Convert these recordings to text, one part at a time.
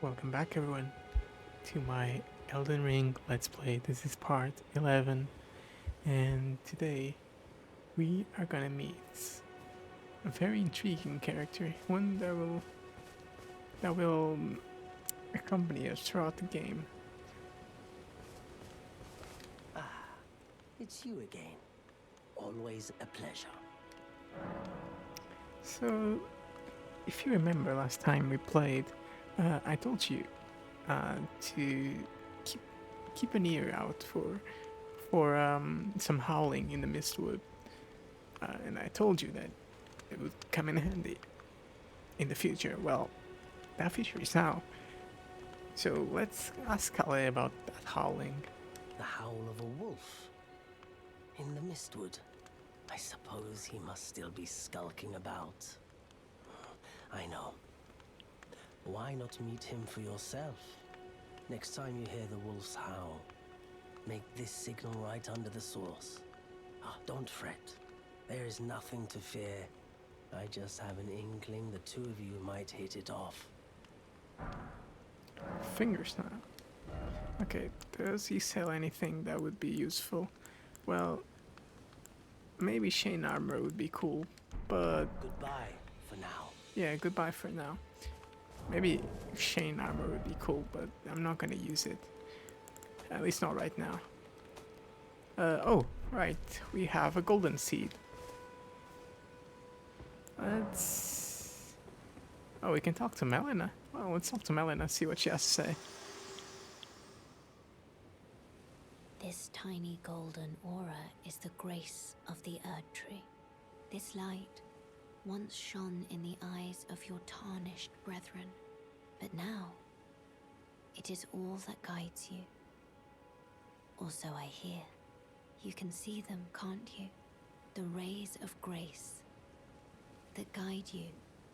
Welcome back, everyone, to my Elden Ring Let's Play. This is part 11, and today we are gonna meet a very intriguing character, one that will accompany us throughout the game. It's you again. Always a pleasure. So, if you remember last time we played, I told you to keep an ear out for some howling in the Mistwood, and I told you that it would come in handy in the future. Well, that future is now. So let's ask Kale about that howling. The howl of a wolf. In the Mistwood. I suppose he must still be skulking about. I know. Why not meet him for yourself? Next time you hear the wolf's howl, make this signal right under the source. Don't fret. There is nothing to fear. I just have an inkling the two of you might hit it off. Fingers now. Okay, does he sell anything that would be useful? Well, maybe Shane armor would be cool, but Goodbye for now. yeah, goodbye for now. Maybe Shane armor would be cool, but I'm not gonna use it. At least not right now. Oh, right, we have a golden seed. Let's... Oh, we can talk to Melina. Well, let's talk to Melina, see what she has to say. This tiny golden aura is the grace of the Erd Tree. This light once shone in the eyes of your tarnished brethren, but now it is all that guides you. Also, I hear you can see them, can't you? The rays of grace that guide you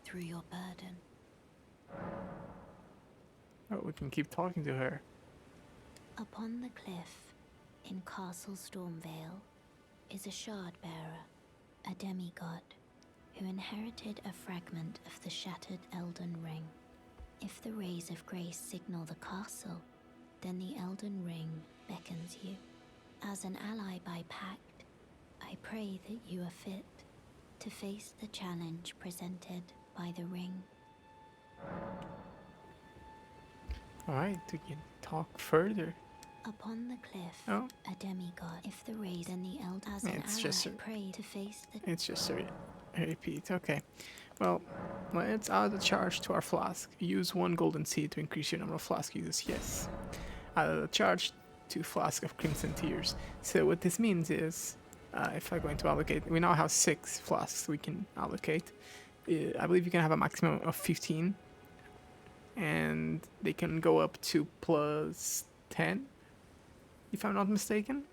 through your burden. Oh, we can keep talking to her. Upon the cliff in Castle Stormvale is a shard bearer, a demigod, who inherited a fragment of the shattered Elden Ring. If the rays of grace signal the castle, then the Elden Ring beckons you. As an ally by pact, I pray that you are fit to face the challenge presented by the ring. Alright, we can talk further. Upon the cliff, Oh. a demigod. If the rays and the elder as Yeah, an it's ally just a- pray to face the It's just a repeat. Okay. Well, let's add a charge to our flask. Use one golden seed to increase your number of flask uses. Yes. Add a charge to flask of crimson tears. So what this means is, if I'm going to allocate, we now have 6 flasks we can allocate. I believe you can have a maximum of 15, and they can go up to plus 10, if I'm not mistaken.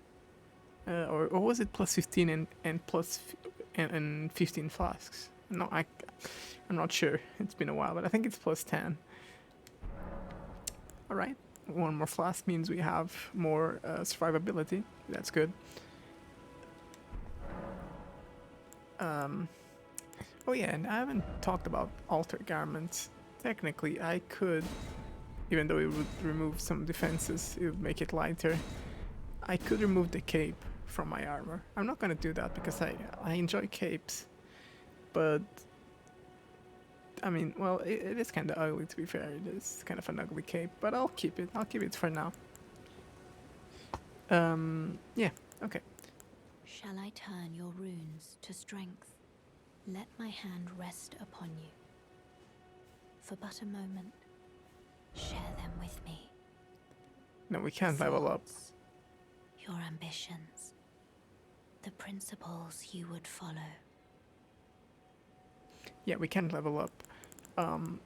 Or was it plus 15 and 15 flasks? No, I'm not sure. It's been a while, but I think it's plus 10. Alright, one more flask means we have more survivability. That's good. Oh yeah, and I haven't talked about altar garments. Technically, I could, even though it would remove some defenses, it would make it lighter. I could remove the cape from my armor. I'm not gonna do that because I enjoy capes, but I mean, well, it is kind of ugly, to be fair. It is kind of an ugly cape, but I'll keep it. I'll keep it for now. Yeah, okay. Shall I turn your runes to strength? Let my hand rest upon you. For but a moment, share them with me. No, we can't level up. Thoughts, your ambitions, the principles you would follow. Yeah, we can level up. I'm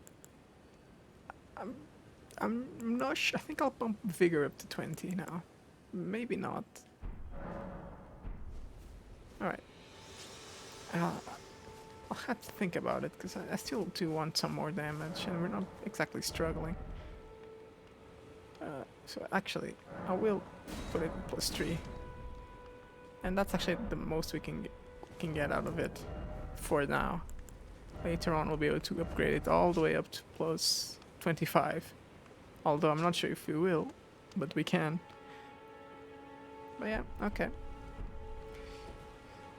not sure. I think I'll bump vigor up to 20 now. Maybe not. Alright. I'll have to think about it, because I still do want some more damage, and we're not exactly struggling. So actually, I will put it plus 3. And that's actually the most we can get out of it for now. Later on we'll be able to upgrade it all the way up to plus 25. Although I'm not sure if we will, but we can. But yeah, okay.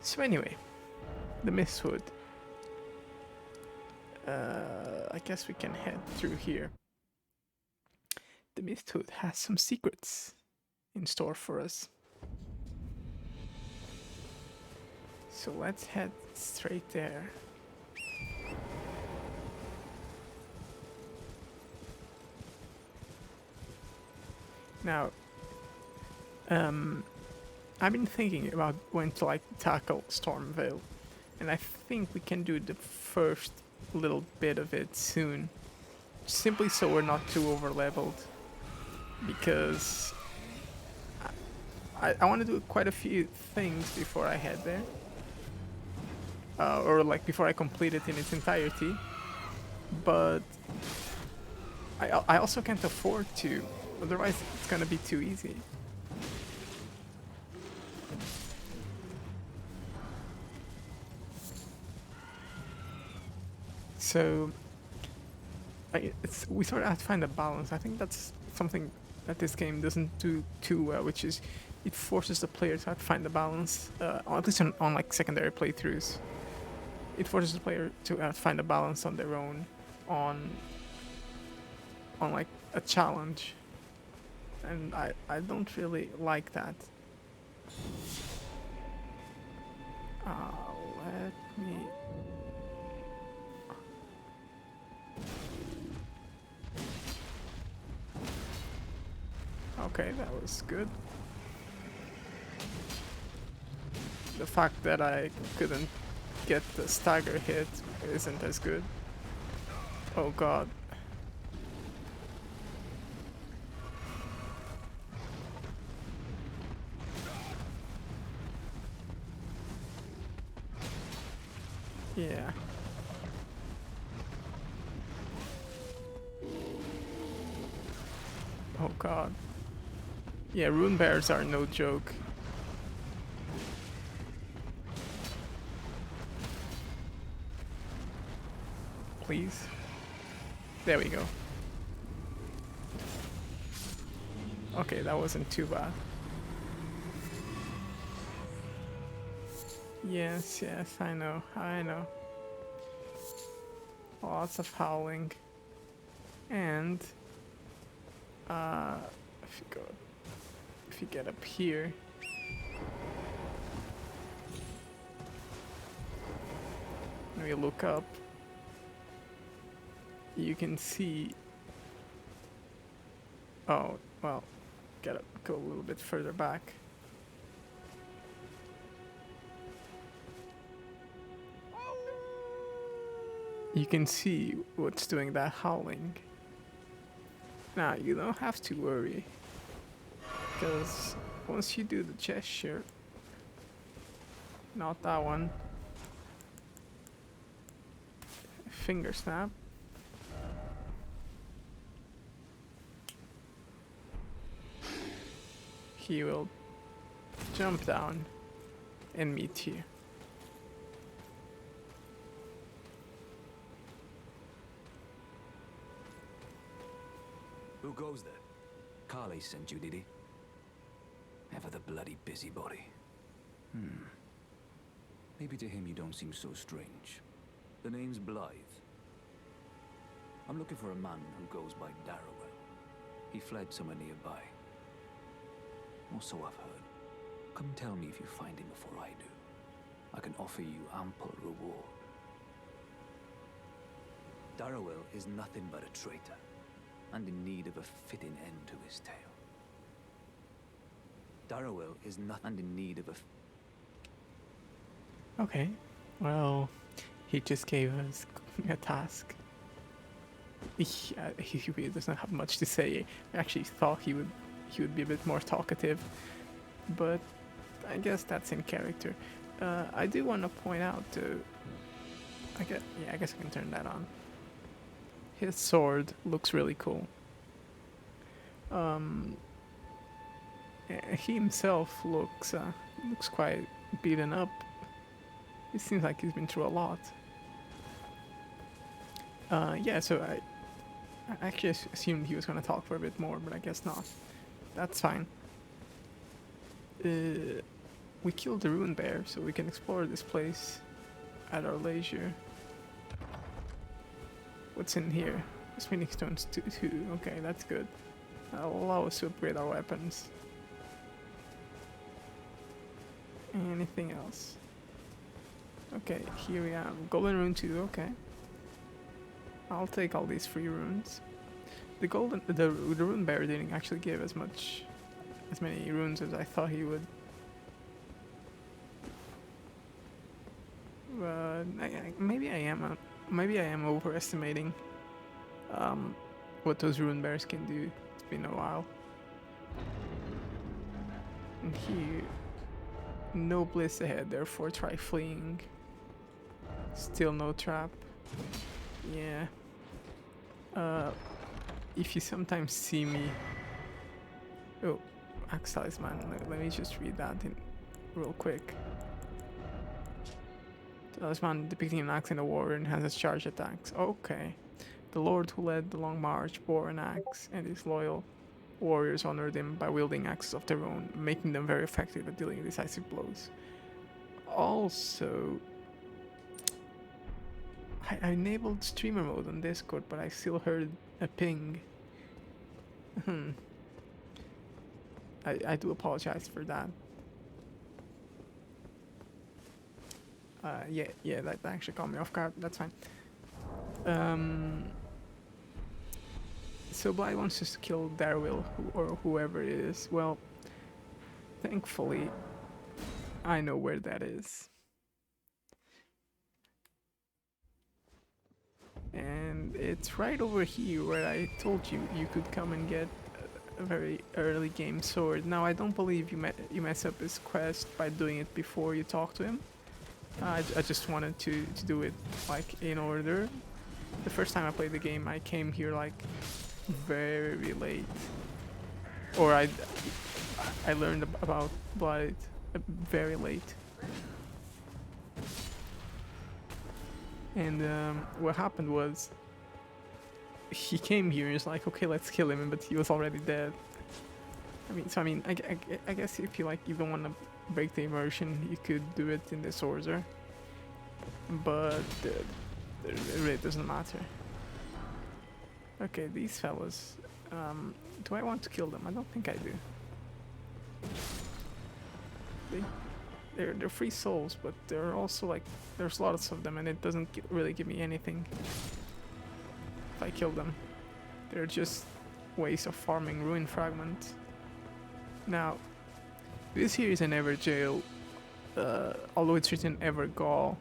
So anyway, the Mistwood. I guess we can head through here. The Mistwood has some secrets in store for us. So let's head straight there. Now, I've been thinking about when to like tackle Stormvale, and I think we can do the first little bit of it soon, simply so we're not too over leveled, because I want to do quite a few things before I head there, or like before I complete it in its entirety, but I also can't afford to, otherwise it's gonna be too easy. So we sort of have to find a balance. I think that's something that this game doesn't do too well, which is it forces the player to have to find the balance, at least on like secondary playthroughs. It forces the player to find a balance on their own, on like a challenge, and I don't really like that. Let me. Okay, that was good. The fact that I couldn't get the stagger hit isn't as good. Oh god. Yeah. Oh god. Yeah, rune bears are no joke. Please. There we go. Okay, that wasn't too bad. Yes, yes, I know, I know. Lots of howling. And if you get up here, when we look up, you can see. Oh, well, gotta go a little bit further back. You can see what's doing that howling. Now, you don't have to worry, because once you do the gesture, not that one, finger snap, he will jump down and meet you. Who goes there? Carly sent you, did he? Ever the bloody busybody. Maybe to him you don't seem so strange. The name's Blaidd. I'm looking for a man who goes by Darrowell. He fled somewhere nearby. Or so I've heard. Come tell me if you find him before I do. I can offer you ample reward. Darrowell is nothing but a traitor, and in need of a fitting end to his tale. Darrowell is nothing in need of a... Okay, well, he just gave us a task. He really doesn't have much to say. I actually thought he would be a bit more talkative, but I guess that's in character. I do want to point out, I guess I can turn that on. His sword looks really cool. He himself looks quite beaten up. It seems like he's been through a lot. Yeah, so I actually assumed he was gonna talk for a bit more, but I guess not. That's fine. We killed the ruin bear, so we can explore this place at our leisure. What's in here? Spinning stones 2. Okay, that's good. That'll allow us to upgrade our weapons. Anything else? Okay, here we have golden rune 2. Okay, I'll take all these free runes. The rune bear didn't actually give as many runes as I thought he would. But maybe I am overestimating what those rune bears can do. It's been a while. And here, no bliss ahead, therefore try fleeing. Still no trap. Yeah. If you sometimes see me... Oh, Axe Talisman. Let me just read that in real quick. Talisman depicting an axe and a warrior and has its charge attacks. Okay. The lord who led the long march bore an axe, and his loyal warriors honored him by wielding axes of their own, making them very effective at dealing decisive blows. Also, I enabled streamer mode on Discord, but I still heard a ping. I do apologize for that. Yeah, that actually caught me off guard. That's fine. So Blaidd wants us to kill Darwyll, or whoever it is. Well, thankfully, I know where that is. And it's right over here where I told you could come and get a very early game sword. Now, I don't believe you mess up his quest by doing it before you talk to him. I just wanted to do it like in order. The first time I played the game, I came here like very late, or I learned about Blaidd very late. And what happened was he came here and was like, okay, let's kill him, but he was already dead. I guess if you don't want to break the immersion, you could do it in this order, but it really doesn't matter. Okay, these fellas, do I want to kill them? I don't think I do. They're free souls, but they're also like, there's lots of them and it doesn't really give me anything if I kill them. They're just ways of farming ruin fragments. Now, this here is an Everjail, although it's written Evergall.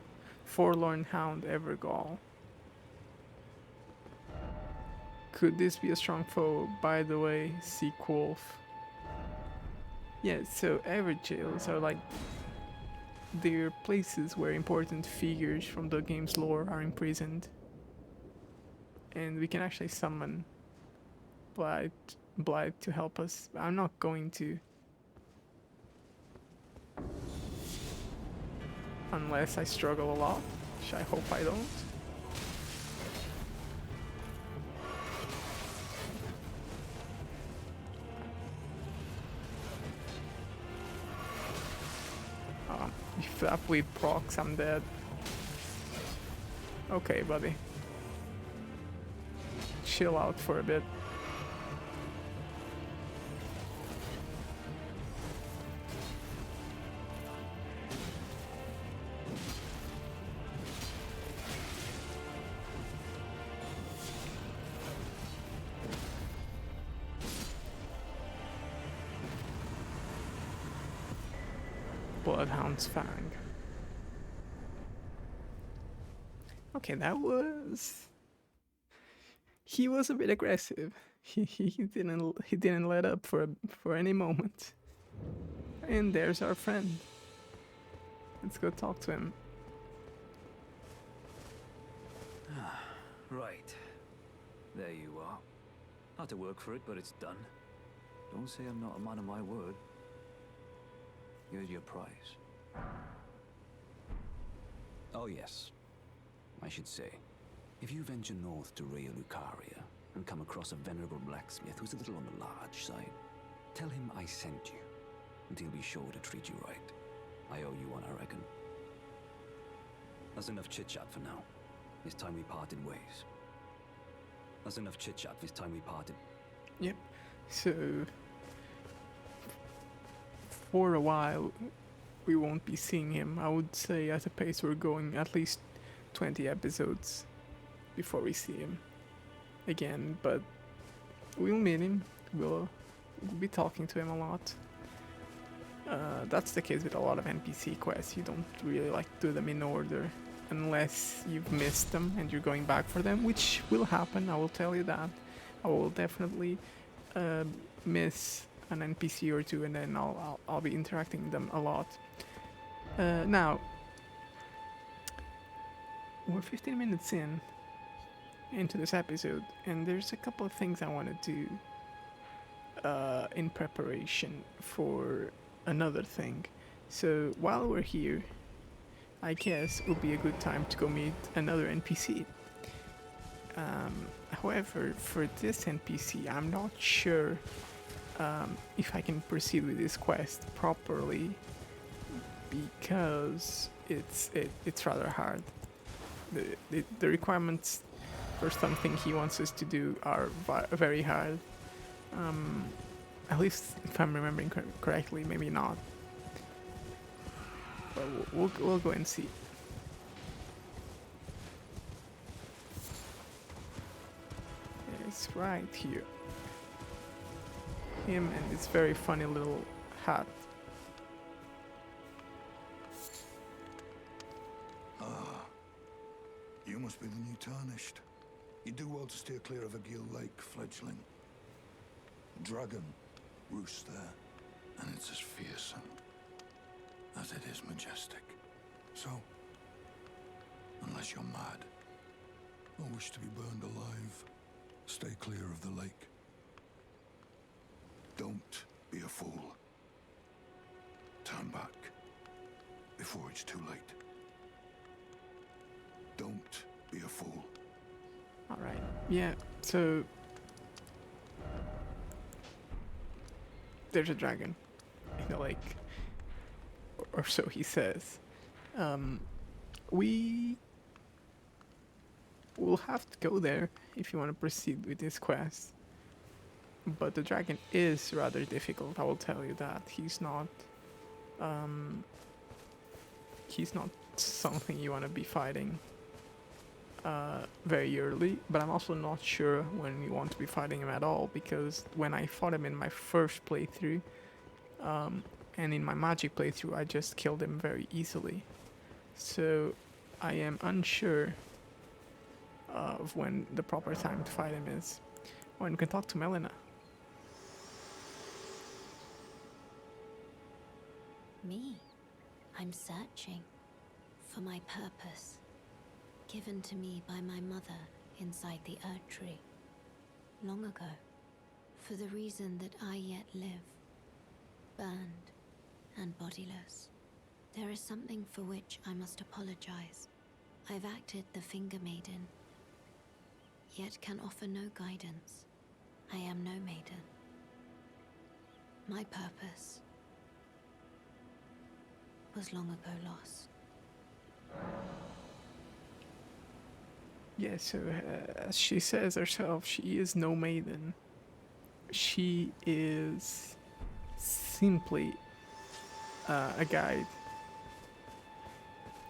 Forlorn Hound Evergall. Could this be a strong foe? By the way, Seek Wolf. Yeah, so Everjails are like, they're places where important figures from the game's lore are imprisoned. And we can actually summon Blaidd to help us. I'm not going to. Unless I struggle a lot, which I hope I don't. If that bleed procs, I'm dead. Okay, buddy. Chill out for a bit. Bloodhound's Fang. Okay, that was... He was a bit aggressive. He didn't let up for any moment. And there's our friend. Let's go talk to him. Right. There you are. Had to work for it, but it's done. Don't say I'm not a man of my word. Here's your prize. Oh yes, I should say, if you venture north to Raya Lucaria, and come across a venerable blacksmith who's a little on the large side, tell him I sent you, and he'll be sure to treat you right. I owe you one, I reckon. That's enough chit-chat for now. It's time we parted ways. That's enough chit-chat. It's time we parted. Yep. So, for a while, we won't be seeing him. I would say at the pace we're going, at least 20 episodes before we see him again. But we'll meet him. We'll be talking to him a lot. That's the case with a lot of NPC quests. You don't really like to do them in order unless you've missed them and you're going back for them, which will happen, I will tell you that. I will definitely miss an NPC or two, and then I'll be interacting with them a lot. Now, we're 15 minutes into this episode, and there's a couple of things I want to do in preparation for another thing. So while we're here, I guess it would be a good time to go meet another NPC. However, for this NPC, I'm not sure if I can proceed with this quest properly, because it's rather hard. The requirements for something he wants us to do are very hard. At least if I'm remembering correctly, maybe not. But we'll go and see. It's right here. Him and his very funny little hat. You must be the new Tarnished. You do well to steer clear of a Gill Lake fledgling. A dragon roosts there, and it's as fearsome as it is majestic. So, unless you're mad or wish to be burned alive, stay clear of the lake. Don't be a fool. Turn back before it's too late. Don't be a fool. Alright, yeah, so there's a dragon in the lake, or so he says. We will have to go there if you want to proceed with this quest. But the dragon is rather difficult, I will tell you that. He's not something you want to be fighting very early, but I'm also not sure when you want to be fighting him at all, because when I fought him in my first playthrough, and in my magic playthrough, I just killed him very easily. So I am unsure of when the proper time to fight him is. Oh, and you can talk to Melina. Me? I'm searching for my purpose, given to me by my mother inside the Earth Tree, long ago, for the reason that I yet live, burned and bodiless. There is something for which I must apologize. I've acted the Finger Maiden, yet can offer no guidance. I am no maiden. My purpose was long ago lost. Yeah, so as she says herself, she is no maiden. She is simply a guide.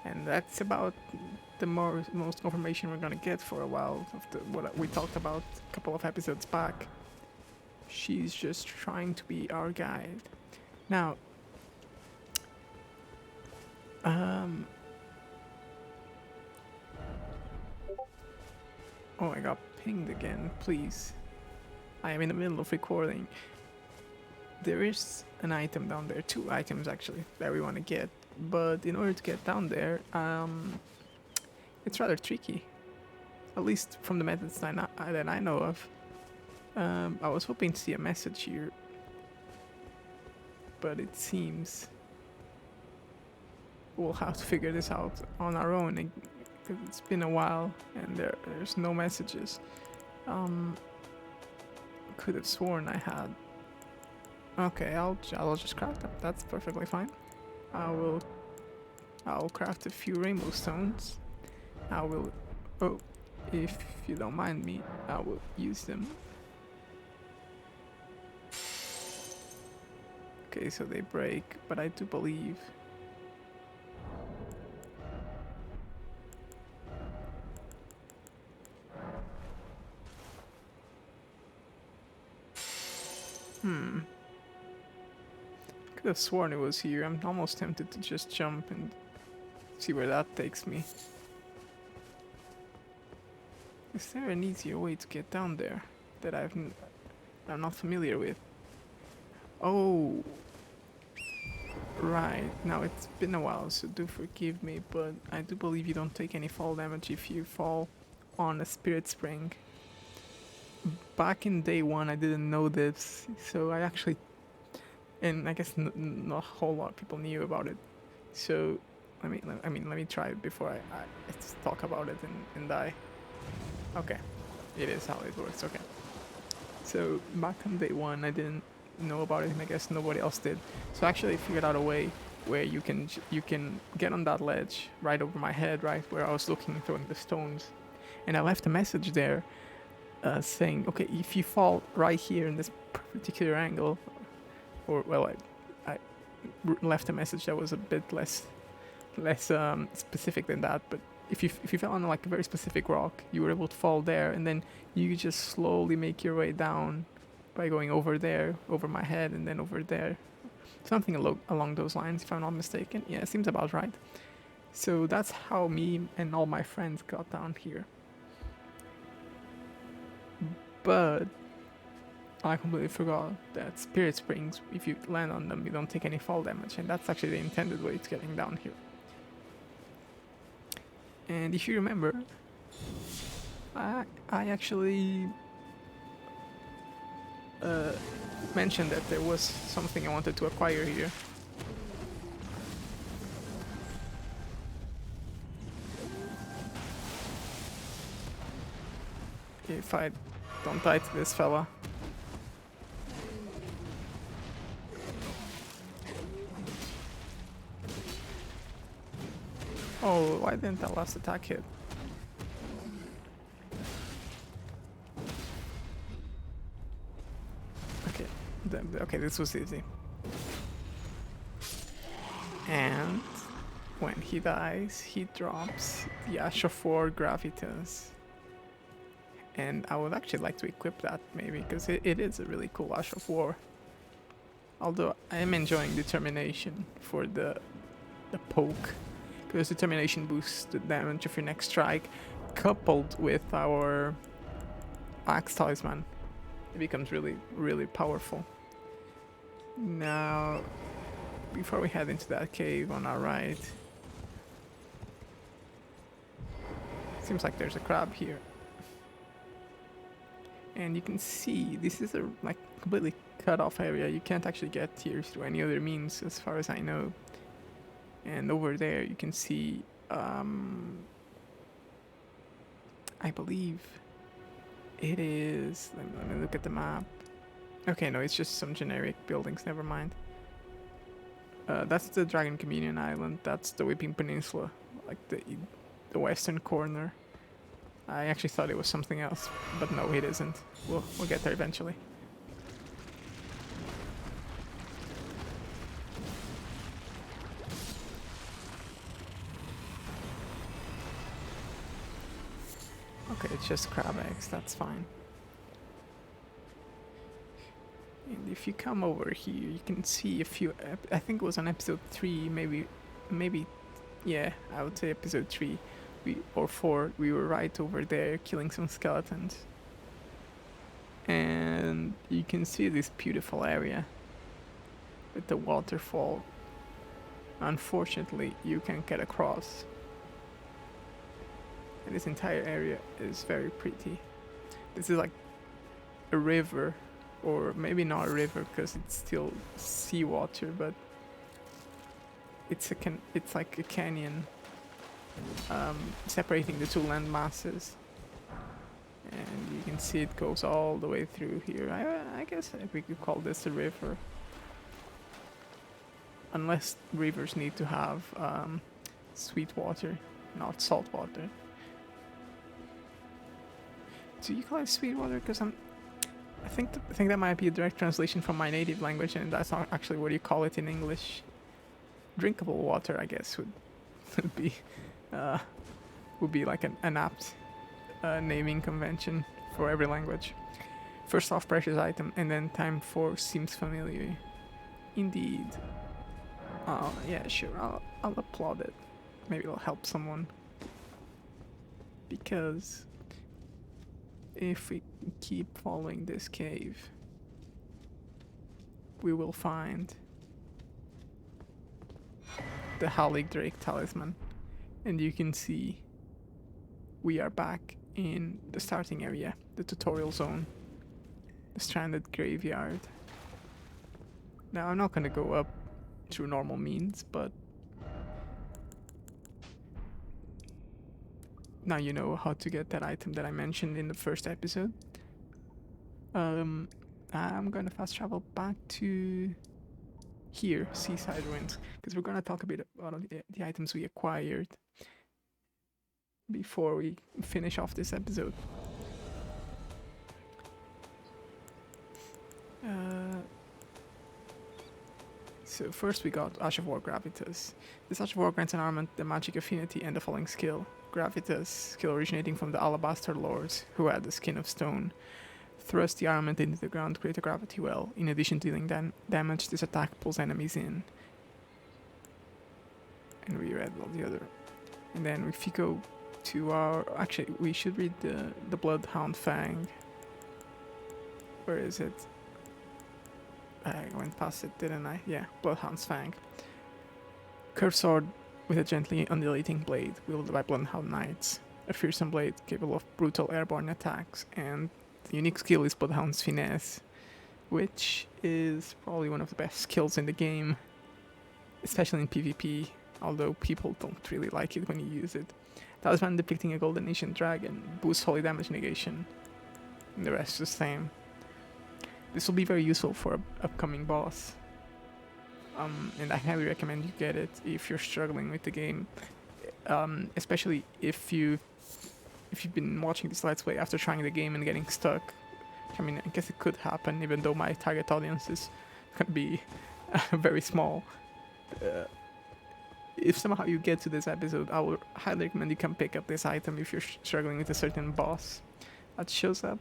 And that's about the most information we're gonna get for a while of what we talked about a couple of episodes back. She's just trying to be our guide. Now, oh, I got pinged again, please. I am in the middle of recording. There is an item down there, 2 items actually, that we want to get. But in order to get down there, it's rather tricky. At least from the methods that I know of. I was hoping to see a message here, but it seems we'll have to figure this out on our own, because it's been a while and there's no messages. could have sworn I had. Okay, I'll just craft them. That's perfectly fine. I'll craft a few rainbow stones. I will. Oh, if you don't mind me, I will use them. Okay, so they break, but I do believe. Could have sworn it was here. I'm almost tempted to just jump and see where that takes me. Is there an easier way to get down there that I'm not familiar with? Oh, right. Now it's been a while, so do forgive me, but I do believe you don't take any fall damage if you fall on a spirit spring. Back in day one, I didn't know this, so I actually, and I guess not a whole lot of people knew about it. So let me try it before I talk about it and die. Okay, it is how it works. Okay, so back on day one, I didn't know about it, and I guess nobody else did. So actually, I figured out a way where you can get on that ledge right over my head, right where I was looking, throwing the stones, and I left a message there saying, okay, if you fall right here in this particular angle, or well, I left a message that was a bit less specific than that, but if you fell on like a very specific rock, you were able to fall there, and then you just slowly make your way down by going over there, over my head, and then over there, something along those lines, if I'm not mistaken. Yeah, it seems about right. So that's how me and all my friends got down here. But I completely forgot that spirit springs, if you land on them, you don't take any fall damage, and that's actually the intended way to getting down here. And if you remember, I actually mentioned that there was something I wanted to acquire here. If I don't die to this fella. Oh, why didn't that last attack hit? Okay, okay, this was easy. And when he dies, he drops the Ash of War Gravitas. And I would actually like to equip that, maybe, because it is a really cool Ash of War. Although I am enjoying Determination for the poke, because Determination boosts the damage of your next strike, coupled with our Axe Talisman. It becomes really, really powerful. Now, before we head into that cave on our right, seems like there's a crab here. And you can see this is a like completely cut off area. You can't actually get here through any other means, as far as I know. And over there you can see I believe it is, let me look at the map. Okay, no, it's just some generic buildings, never mind. That's the Dragon Communion Island, that's the Weeping Peninsula, like the western corner. I actually thought it was something else, but no, it isn't. We'll get there eventually. Okay, it's just crab eggs, that's fine. And if you come over here, you can see a few, I think it was on episode 3, maybe, yeah, I would say episode 3. Or 4, we were right over there killing some skeletons. And you can see this beautiful area with the waterfall. Unfortunately, you can't get across. And this entire area is very pretty. This is like a river, or maybe not a river because it's still seawater, but it's like a canyon. Separating the two land masses, And you can see it goes all the way through here. I guess we could call this a river. Unless rivers need to have sweet water, not salt water. Do you call it sweet water? Because I think that might be a direct translation from my native language, and that's not actually what you call it in English. Drinkable water, I guess, would be like an apt naming convention for every language. First off, precious item, and then time 4 seems familiar. Indeed. Oh yeah, sure. I'll applaud it. Maybe it'll help someone. Because if we keep following this cave, we will find the Hallig Drake talisman. And you can see we are back in the starting area, the tutorial zone, the stranded graveyard. Now I'm not gonna go up through normal means, but now you know how to get that item that I mentioned in the first episode. I'm gonna fast travel back to here, Seaside Ruins, because we're gonna talk a bit about the items we acquired before we finish off this episode. So first we got Ash of War Gravitas. This Ash of War grants an armament, the magic affinity, and the following skill. Gravitas, skill originating from the Alabaster Lords, who had the skin of stone. Thrust the armament into the ground to create a gravity well. In addition to dealing damage, this attack pulls enemies in. And we read all the other. And then if you go to our... Actually, we should read the Bloodhound Fang. Where is it? I went past it, didn't I? Yeah, Bloodhound's Fang. Curved sword with a gently undulating blade, wielded by Bloodhound Knights. A fearsome blade capable of brutal airborne attacks, and the unique skill is Bloodhound's Finesse, which is probably one of the best skills in the game, especially in PvP, although people don't really like it when you use it. Talisman depicting a golden ancient dragon, boosts holy damage negation, and the rest is the same. This will be very useful for an upcoming boss. And I highly recommend you get it if you're struggling with the game, especially if you've been watching this Let's Play after trying the game and getting stuck. I mean, I guess it could happen, even though my target audience is going to be very small. If somehow you get to this episode, I would highly recommend you can pick up this item if you're struggling with a certain boss that shows up.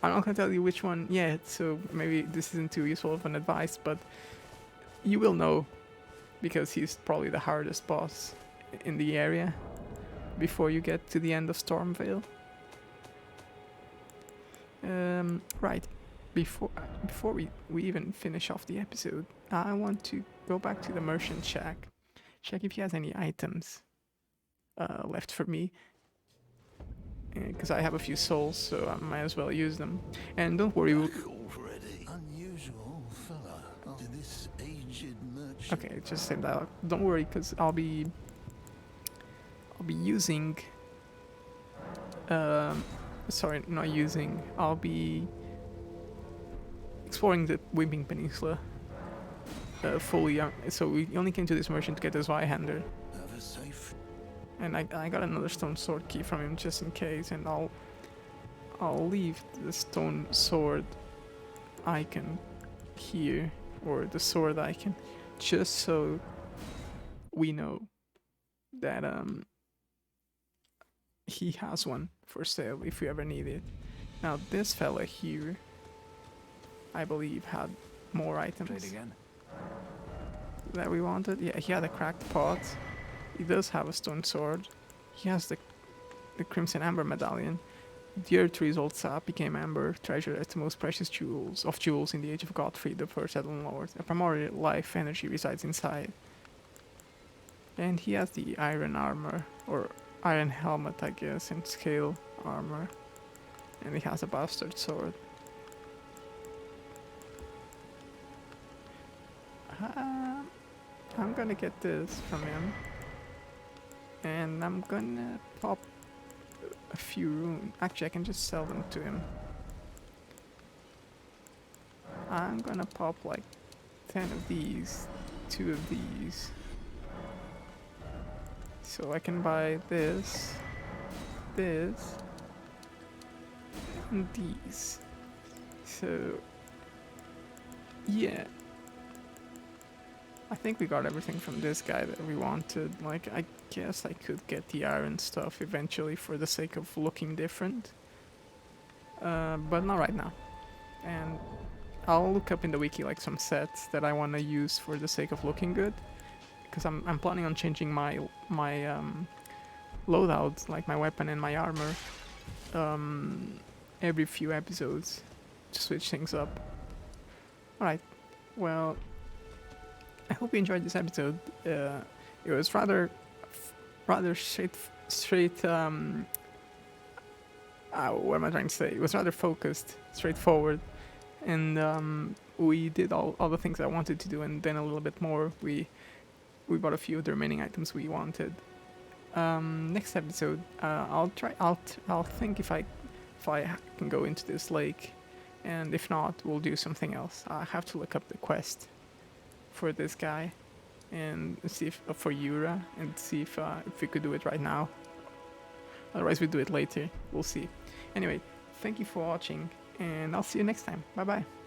I'm not going to tell you which one yet, so maybe this isn't too useful of an advice, but you will know, because he's probably the hardest boss in the area before you get to the end of Stormvale. Right, before we even finish off the episode, I want to go back to the merchant shack, check if he has any items left for me. Because I have a few souls, so I might as well use them. And don't worry. Unusual fella. To this aged merchant. Okay, just same dialogue. Don't worry, because I'll be using. Sorry, not using. I'll be exploring the Wimping Peninsula fully. So we only came to this merchant to get the Zweihander. Have a safe. And I got another stone sword key from him just in case, and I'll leave the stone sword icon here, or the sword icon, just so we know that he has one for sale if we ever need it. Now this fella here, I believe, had more items Trade again. that we wanted. Yeah, he had a cracked pot. He does have a stone sword. He has the Crimson Amber medallion. The Earth Tree's old sap became amber, treasured as the most precious jewels in the age of Godfrey, the first Elden Lord. A primordial life energy resides inside. And he has the iron armor, or iron helmet, I guess, and scale armor. And he has a bastard sword. I'm gonna get this from him. And I'm gonna pop a few runes. Actually, I can just sell them to him. I'm gonna pop like 10 of these, 2 of these. So I can buy this, this, and these. So, yeah. I think we got everything from this guy that we wanted. Like, I guess I could get the iron stuff eventually for the sake of looking different. But not right now. And I'll look up in the wiki like some sets that I want to use for the sake of looking good. Because I'm planning on changing my loadout, like my weapon and my armor, every few episodes to switch things up. Alright, well, I hope you enjoyed this episode. It was rather straight. What am I trying to say? It was rather focused, straightforward, and we did all the things I wanted to do, and then a little bit more. We bought a few of the remaining items we wanted. Next episode, I'll think if I can go into this lake, and if not, we'll do something else. I have to look up the quest for this guy and see if for Yura and see if we could do it right now. Otherwise, we do it later. We'll see. Anyway, thank you for watching, and I'll see you next time. Bye bye.